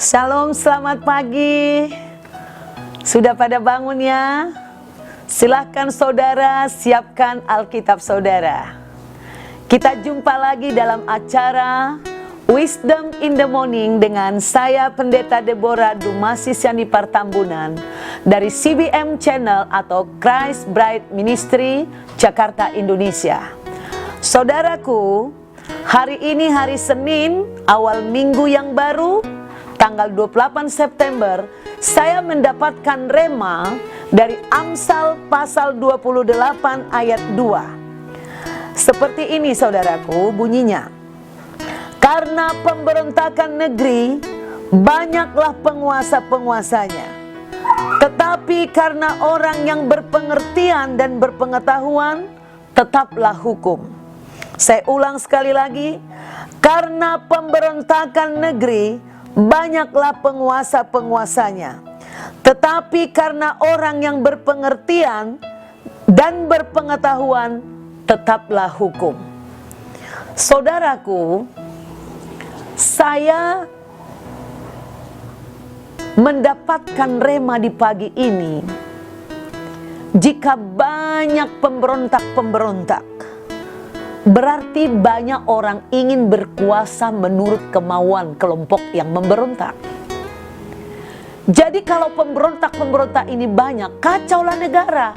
Shalom, selamat pagi. Sudah pada bangun ya? Silahkan saudara siapkan Alkitab saudara. Kita jumpa lagi dalam acara Wisdom in the Morning dengan saya Pendeta Deborah Dumasi Siani Partambunan dari CBM Channel atau Christ Bride Ministry Jakarta, Indonesia. Saudaraku, hari ini hari Senin, awal minggu yang baru, tanggal 28 September, saya mendapatkan rema dari Amsal pasal 28 ayat 2. Seperti ini saudaraku bunyinya. Karena pemberontakan negeri, banyaklah penguasa-penguasanya. Tetapi karena orang yang berpengertian dan berpengetahuan, tetaplah hukum. Saya ulang sekali lagi. Karena pemberontakan negeri, banyaklah penguasa-penguasanya. Tetapi karena orang yang berpengertian dan berpengetahuan, tetaplah hukum. Saudaraku, saya mendapatkan rema di pagi ini. Jika banyak pemberontak-pemberontak, berarti banyak orang ingin berkuasa menurut kemauan kelompok yang memberontak. Jadi kalau pemberontak-pemberontak ini banyak, kacaulah negara,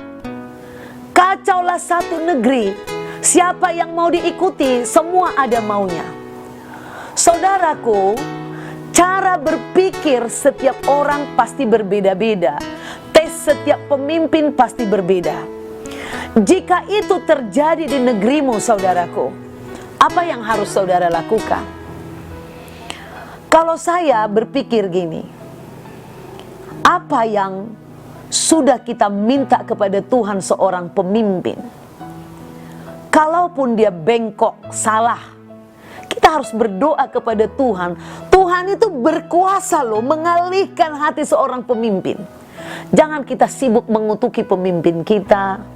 kacaulah satu negeri. Siapa yang mau diikuti, semua ada maunya. Saudaraku, cara berpikir setiap orang pasti berbeda-beda. Tes setiap pemimpin pasti berbeda. Jika itu terjadi di negerimu saudaraku, apa yang harus saudara lakukan? Kalau saya berpikir gini, apa yang sudah kita minta kepada Tuhan seorang pemimpin? Kalaupun dia bengkok, salah, kita harus berdoa kepada Tuhan. Tuhan itu berkuasa loh mengalihkan hati seorang pemimpin. Jangan kita sibuk mengutuki pemimpin kita.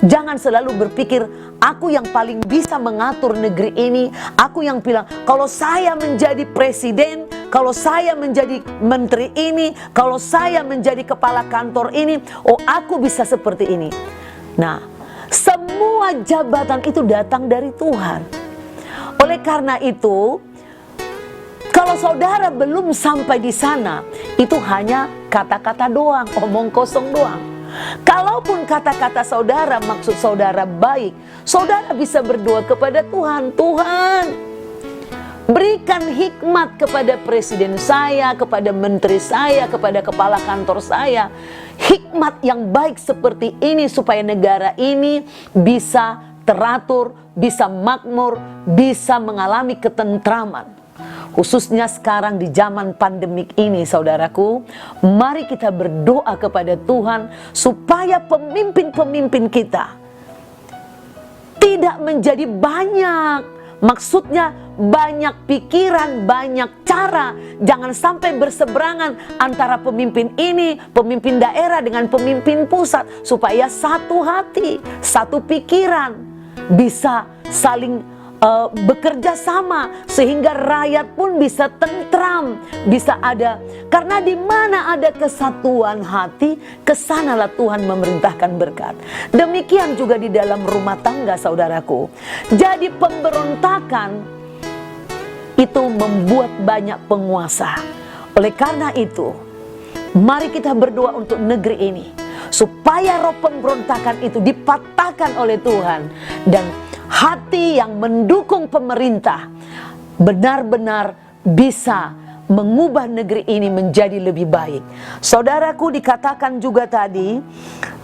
Jangan selalu berpikir, aku yang paling bisa mengatur negeri ini. Aku yang bilang, kalau saya menjadi presiden, kalau saya menjadi menteri ini, kalau saya menjadi kepala kantor ini, oh aku bisa seperti ini. Nah, semua jabatan itu datang dari Tuhan. Oleh karena itu, kalau saudara belum sampai di sana, itu hanya kata-kata doang, omong kosong doang. Kalaupun kata-kata saudara maksud saudara baik, saudara bisa berdoa kepada Tuhan. Tuhan, berikan hikmat kepada presiden saya, kepada menteri saya, kepada kepala kantor saya. Hikmat yang baik seperti ini supaya negara ini bisa teratur, bisa makmur, bisa mengalami ketentraman. Khususnya sekarang di zaman pandemik ini saudaraku, mari kita berdoa kepada Tuhan supaya pemimpin-pemimpin kita tidak menjadi banyak. Maksudnya banyak pikiran, banyak cara. Jangan sampai berseberangan antara pemimpin ini, pemimpin daerah dengan pemimpin pusat. Supaya satu hati, satu pikiran bisa saling bekerja sama sehingga rakyat pun bisa tentram, bisa ada. Karena di mana ada kesatuan hati, kesanalah Tuhan memerintahkan berkat. Demikian juga di dalam rumah tangga saudaraku. Jadi pemberontakan itu membuat banyak penguasa. Oleh karena itu, mari kita berdoa untuk negeri ini supaya roh pemberontakan itu dipatahkan oleh Tuhan dan hati yang mendukung pemerintah benar-benar bisa mengubah negeri ini menjadi lebih baik. Saudaraku, dikatakan juga tadi,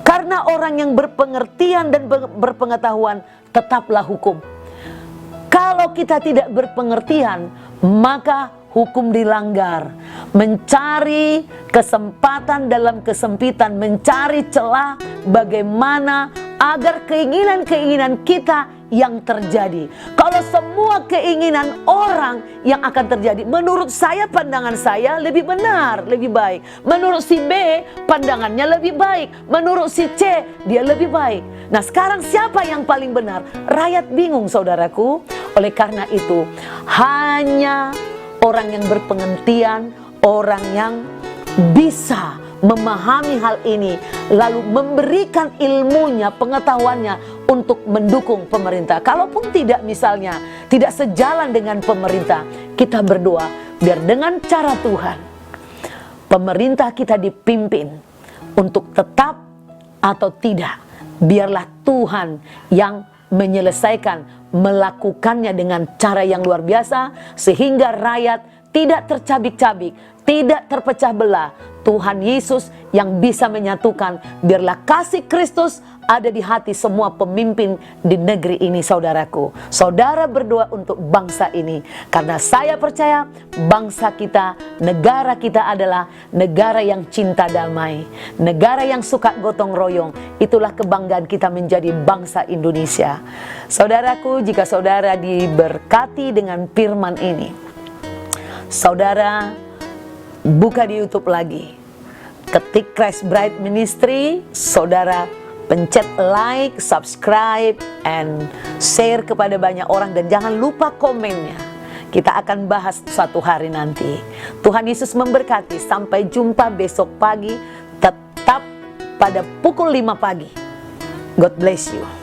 karena orang yang berpengertian dan berpengetahuan tetaplah hukum. Kalau kita tidak berpengertian, maka hukum dilanggar. Mencari kesempatan dalam kesempitan, mencari celah bagaimana agar keinginan-keinginan kita yang terjadi. Kalau semua keinginan orang yang akan terjadi, menurut saya, pandangan saya lebih benar, lebih baik. Menurut si B, pandangannya lebih baik. Menurut si C, dia lebih baik. Nah, sekarang siapa yang paling benar? Rakyat bingung saudaraku. Oleh karena itu, hanya orang yang berpengertian, orang yang bisa memahami hal ini, lalu memberikan ilmunya, pengetahuannya untuk mendukung pemerintah. Kalaupun tidak, misalnya tidak sejalan dengan pemerintah, kita berdoa biar dengan cara Tuhan pemerintah kita dipimpin untuk tetap atau tidak. Biarlah Tuhan yang menyelesaikan, melakukannya dengan cara yang luar biasa, sehingga rakyat tidak tercabik-cabik, tidak terpecah belah. Tuhan Yesus yang bisa menyatukan. Biarlah kasih Kristus ada di hati semua pemimpin di negeri ini, saudaraku. Saudara berdoa untuk bangsa ini, karena saya percaya bangsa kita, negara kita adalah negara yang cinta damai, negara yang suka gotong royong. Itulah kebanggaan kita menjadi bangsa Indonesia. Saudaraku, jika saudara diberkati dengan firman ini, saudara buka di YouTube lagi, ketik Christ Bride Ministry, saudara pencet like, subscribe, and share kepada banyak orang, dan jangan lupa komennya. Kita akan bahas suatu hari nanti. Tuhan Yesus memberkati. Sampai jumpa besok pagi, tetap pada pukul 5 pagi. God bless you.